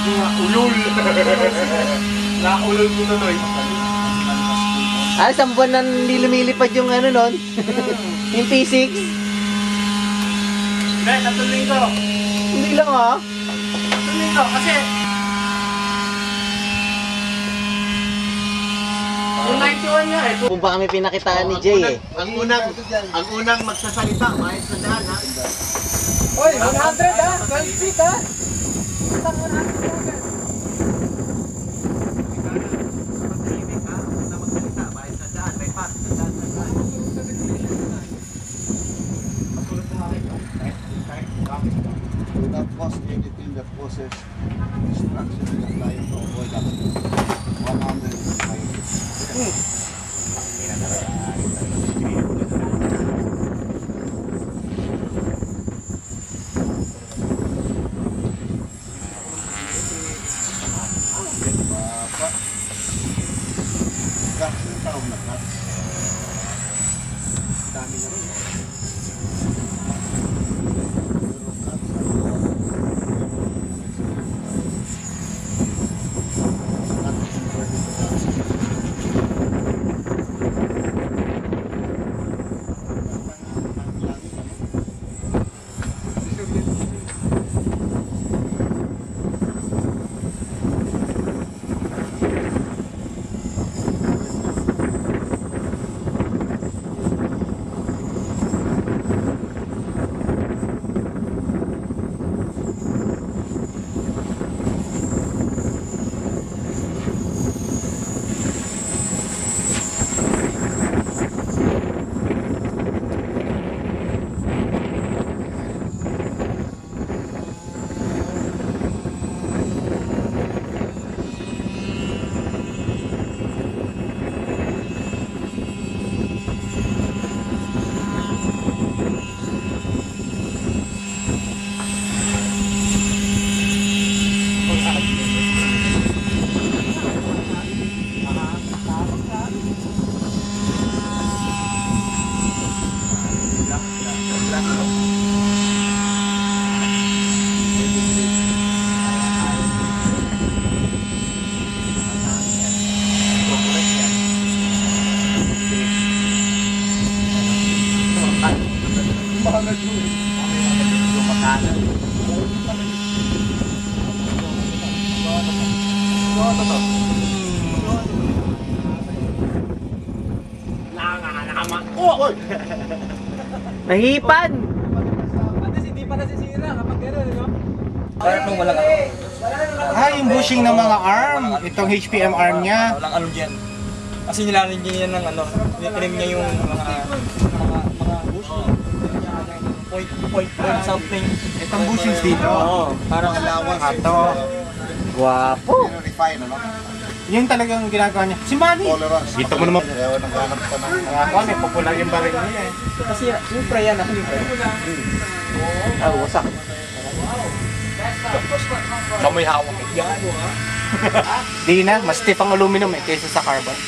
Ulol. Naulol ko tuloy. Ah, isang buwan na hindi lumilipad yung ano nun. Yung P6. Hindi, 3 linggo. Hindi lang ah. 3 linggo kasi yung 91 niya eh. Kung baka may pinakitaan ni Jay eh. Ang unang magsasalita, mahit na daan ha. Oy, 100 ha? 12 feet ha? Isang 100 agad. Do not cause anything that causes destruction in the life to avoid accident. とと。Oy! Nahipan! At least hindi pa nasisira kapag gano'n, no? Parang nung walang ano. Yung bushing ng mga arm. Itong HPM arm niya. Walang ano dyan. Kasi nilalagyan niya ng ano, trim niya yung mga bushing. Point something. Itong bushings dito. Oo, parang allowance. Ato. Guwapo! Refine, ano? Yun talagang ginagawa niya. Si Manny! Tolerance. Dito mo naman. Kaya naghanap ka ng... Ako, may popular yung baril niya eh. kasi yung pre yan, ako yung pre. Ah, wasak. Kamoy hawak. Di na, mas stiff ang aluminum eh, kaysa sa carbon.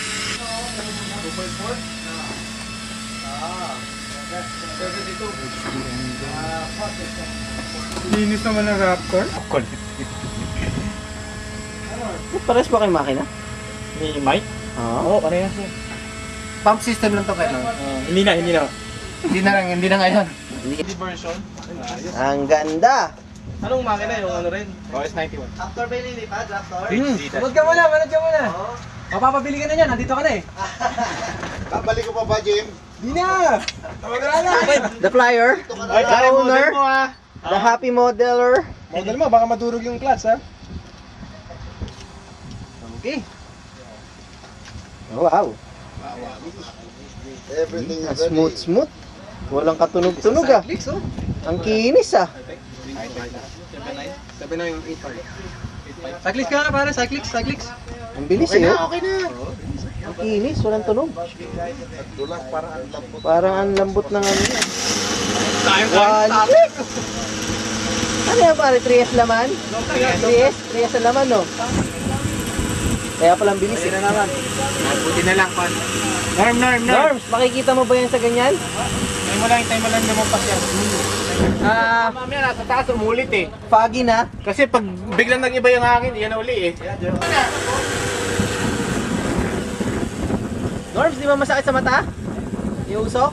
Linis naman ng Raptor. Pares ba kayo makina? Ni Mike? Oo. Oo, parehas yan. Pump system lang to kayo. Hindi na. Hindi na ngayon. Hindi version. Ang ganda! Anong makina yung ano rin? OS 91. After ba nilipad, Raptor? Manood ka muna. Mapapabili ka na yan, nandito ka na eh. Babalik ko pa ba, Jim? Di na! Wala na! The flyer, the owner, the happy modeler. Model mo, baka madurog yung clutch ha? Okay. Oh, wow. Everything is Smooth, smooth. Walang katunog-tunog ah. Ang kinis ah. 798. Cyclix ka na pare, cyclix. Ang bilis eh. Oh. Ang kinis, walang tunog. Dulas para ang lambot. Parang ang lambot ng ano yan. Walik! Ano yan pare? 3S laman? 3S ang laman no? Kaya palang bilis eh. Buti na lang, Pan. Norm. Norms, makikita mo ba yan sa ganyan? Tayo mo lang lumampas yan. Mamaya nasa taas umulit eh. Foggy na. Kasi pag biglang nag-iba yung hangin, yan na uli eh. Norms, di ba masakit sa mata? Yung usok?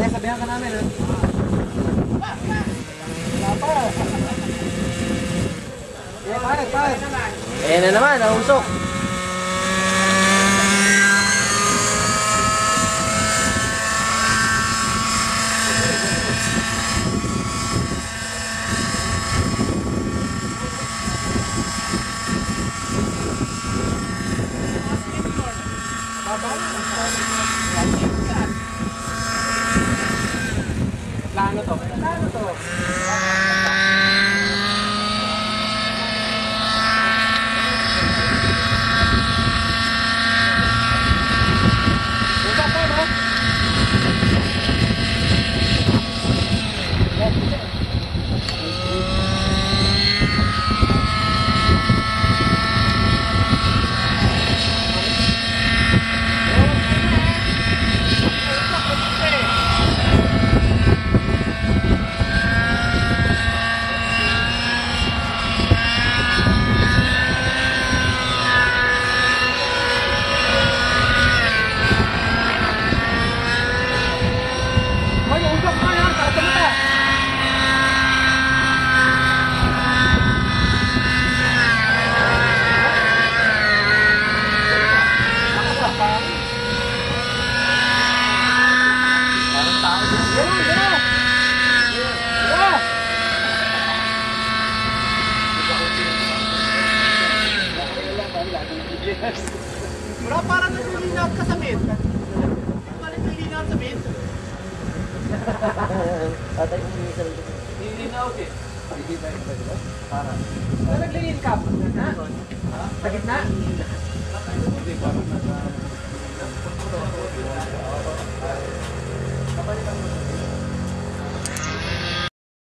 Kaya sabihan ka namin, ha? Ayan na naman, ang usok. Plano to. Bro, parang nalilinaw ka sa mid. Parang nalilinaw sa mid. Nililinaw din. Naglilin ka. Ha? Sa gitna?